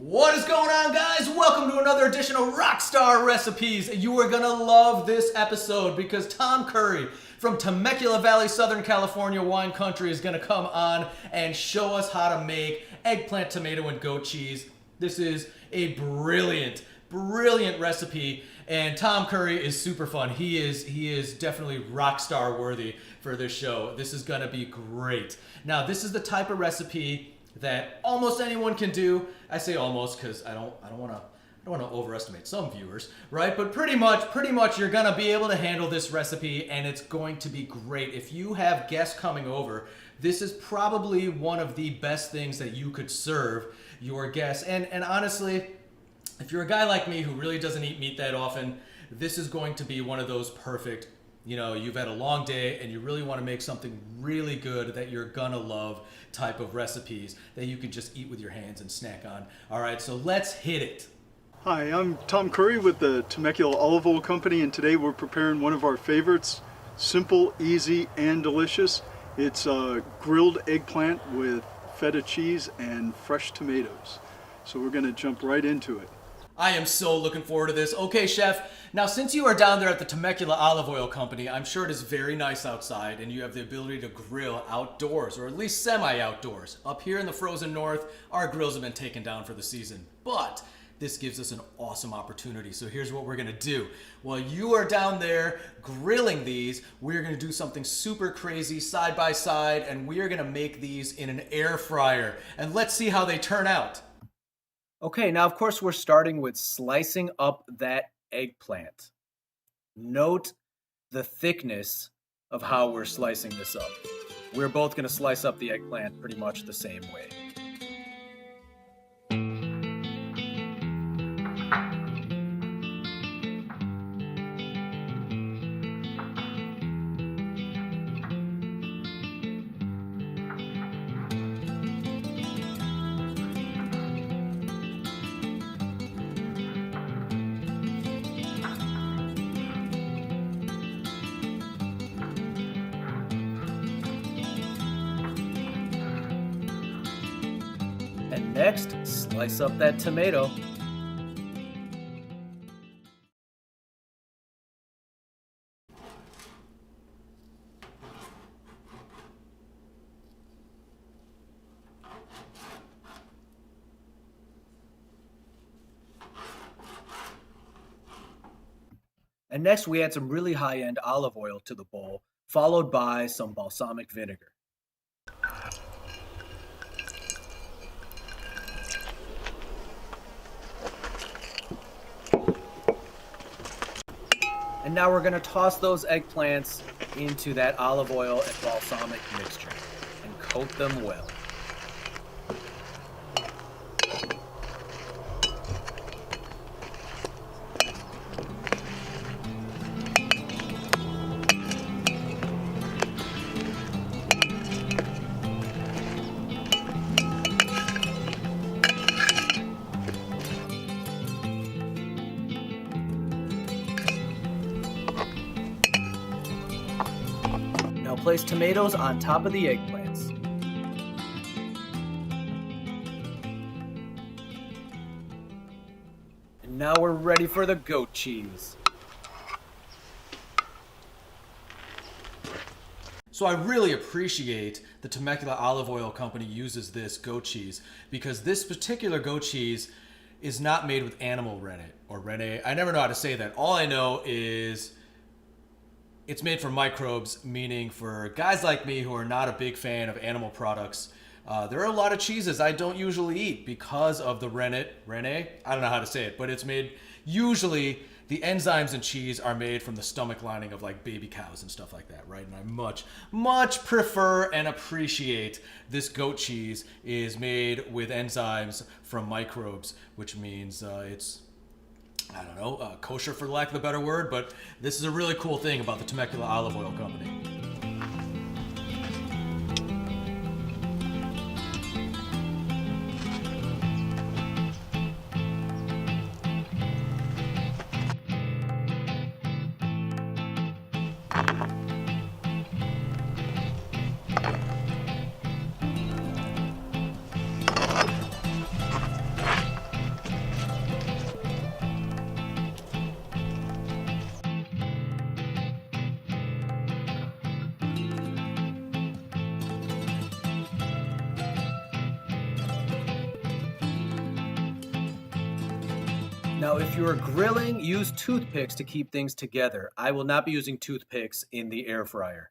What is going on, guys? Welcome to another edition of Rockstar Recipes. You are gonna love this episode because Tom Curry from Temecula Valley, Southern California wine country is gonna come on and show us how to make eggplant, tomato, and goat cheese. This is a brilliant recipe, and Tom Curry is super fun. He is definitely rock star worthy for this show. This is gonna be great. Now, this is the type of recipe that almost anyone can do. I say almost because I don't want to overestimate some viewers, right? But pretty much you're gonna be able to handle this recipe, and it's going to be great. If you have guests coming over, this is probably one of the best things that you could serve your guests. And honestly, if you're a guy like me who really doesn't eat meat that often, this is going to be one of those perfect, you've had a long day and you really want to make something really good that you're gonna love type of recipes that you can just eat with your hands and snack on. All right, so let's hit it. Hi, I'm Tom Curry with the Temecula Olive Oil Company, and today we're preparing one of our favorites. Simple, easy, and delicious. It's a grilled eggplant with feta cheese and fresh tomatoes. So we're gonna jump right into it. I am so looking forward to this. Okay, chef, now since you are down there at the Temecula Olive Oil Company, I'm sure it is very nice outside and you have the ability to grill outdoors, or at least semi-outdoors. Up here in the frozen north, our grills have been taken down for the season, but this gives us an awesome opportunity. So here's what we're gonna do. While you are down there grilling these, we're gonna do something super crazy side by side, and we are gonna make these in an air fryer. And let's see how they turn out. Okay, now of course we're starting with slicing up that eggplant. Note the thickness of how we're slicing this up. We're both gonna slice up the eggplant pretty much the same way. And next, slice up that tomato. And next, we add some really high-end olive oil to the bowl, followed by some balsamic vinegar. And now we're going to toss those eggplants into that olive oil and balsamic mixture and coat them well. Now place tomatoes on top of the eggplants. And now we're ready for the goat cheese. So I really appreciate the Temecula Olive Oil Company uses this goat cheese, because this particular goat cheese is not made with animal rennet or rennet. I never know how to say that. All I know is it's made from microbes, meaning for guys like me who are not a big fan of animal products, there are a lot of cheeses I don't usually eat because of the rennet. I don't know how to say it, but it's made, usually the enzymes in cheese are made from the stomach lining of like baby cows and stuff like that, right? And I much prefer and appreciate this goat cheese is made with enzymes from microbes, which means it's, I don't know, kosher for lack of a better word, but this is a really cool thing about the Temecula Olive Oil Company. Now, if you're grilling, use toothpicks to keep things together. I will not be using toothpicks in the air fryer.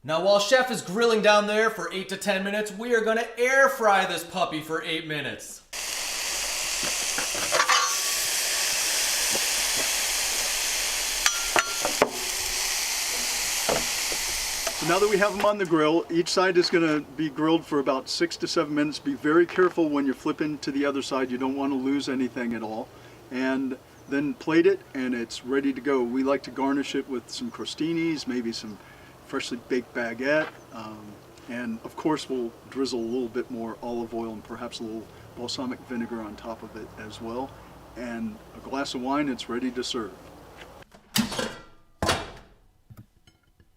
Now, while Chef is grilling down there for 8 to 10 minutes, we are going to air fry this puppy for 8 minutes. So now that we have them on the grill, each side is going to be grilled for about 6 to 7 minutes. Be very careful when you're flipping to the other side. You don't want to lose anything at all. And then plate it, and it's ready to go. We like to garnish it with some crostinis, maybe some freshly baked baguette, and of course we'll drizzle a little bit more olive oil and perhaps a little balsamic vinegar on top of it as well. And a glass of wine, it's ready to serve.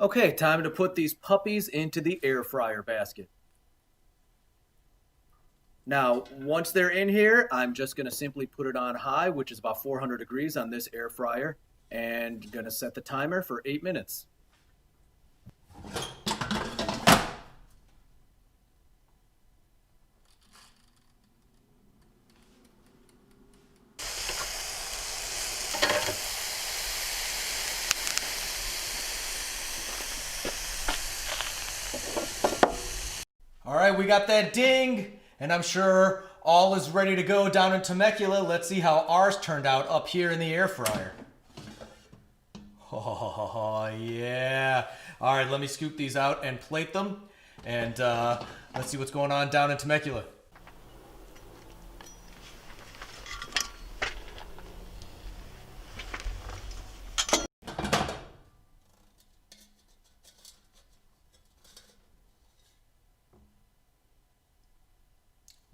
Okay, time to put these puppies into the air fryer basket. Now, once they're in here, I'm just going to simply put it on high, which is about 400 degrees on this air fryer, and going to set the timer for 8 minutes. All right, we got that ding, and I'm sure all is ready to go down in Temecula. Let's see how ours turned out up here in the air fryer. Oh, yeah. All right, let me scoop these out and plate them, and let's see what's going on down in Temecula.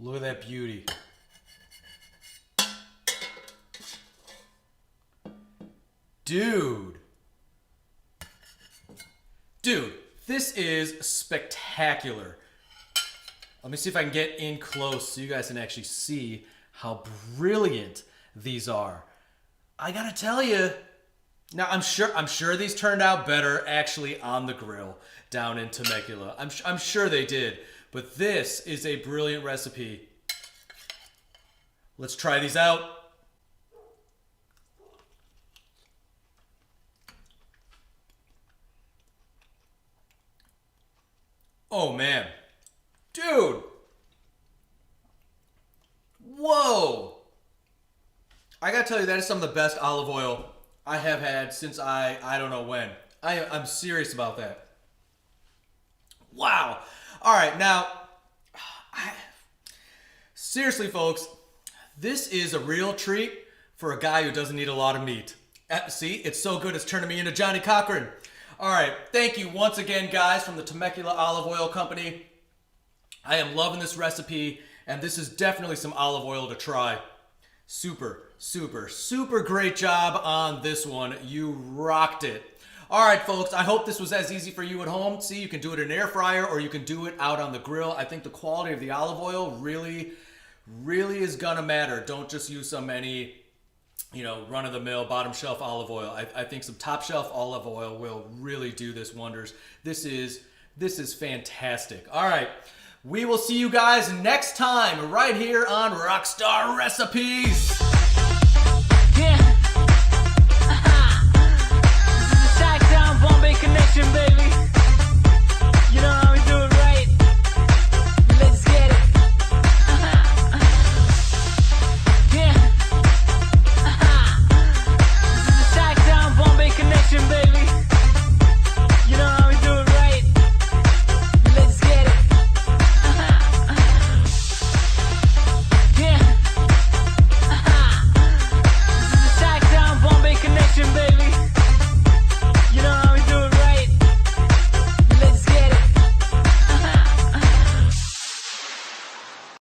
Look at that beauty. Dude, this is spectacular. Let me see if I can get in close so you guys can actually see how brilliant these are. I gotta tell you, now I'm sure these turned out better actually on the grill down in Temecula. I'm sure they did, but this is a brilliant recipe. Let's try these out. Oh man, dude, whoa. I gotta tell you, that is some of the best olive oil I have had since I don't know when. I'm serious about that. Wow. All right, now, seriously folks, this is a real treat for a guy who doesn't eat a lot of meat. See, it's so good it's turning me into Johnny Cochran. All right, thank you once again, guys, from the Temecula Olive Oil Company. I am loving this recipe, and this is definitely some olive oil to try. Super, super, super great job on this one. You rocked it. All right, folks, I hope this was as easy for you at home. See, you can do it in an air fryer or you can do it out on the grill. I think the quality of the olive oil really is gonna matter. Don't just use some run-of-the-mill bottom shelf olive oil. I think some top shelf olive oil will really do this wonders. This is fantastic. All right, we will see you guys next time right here on Rockstar Recipes.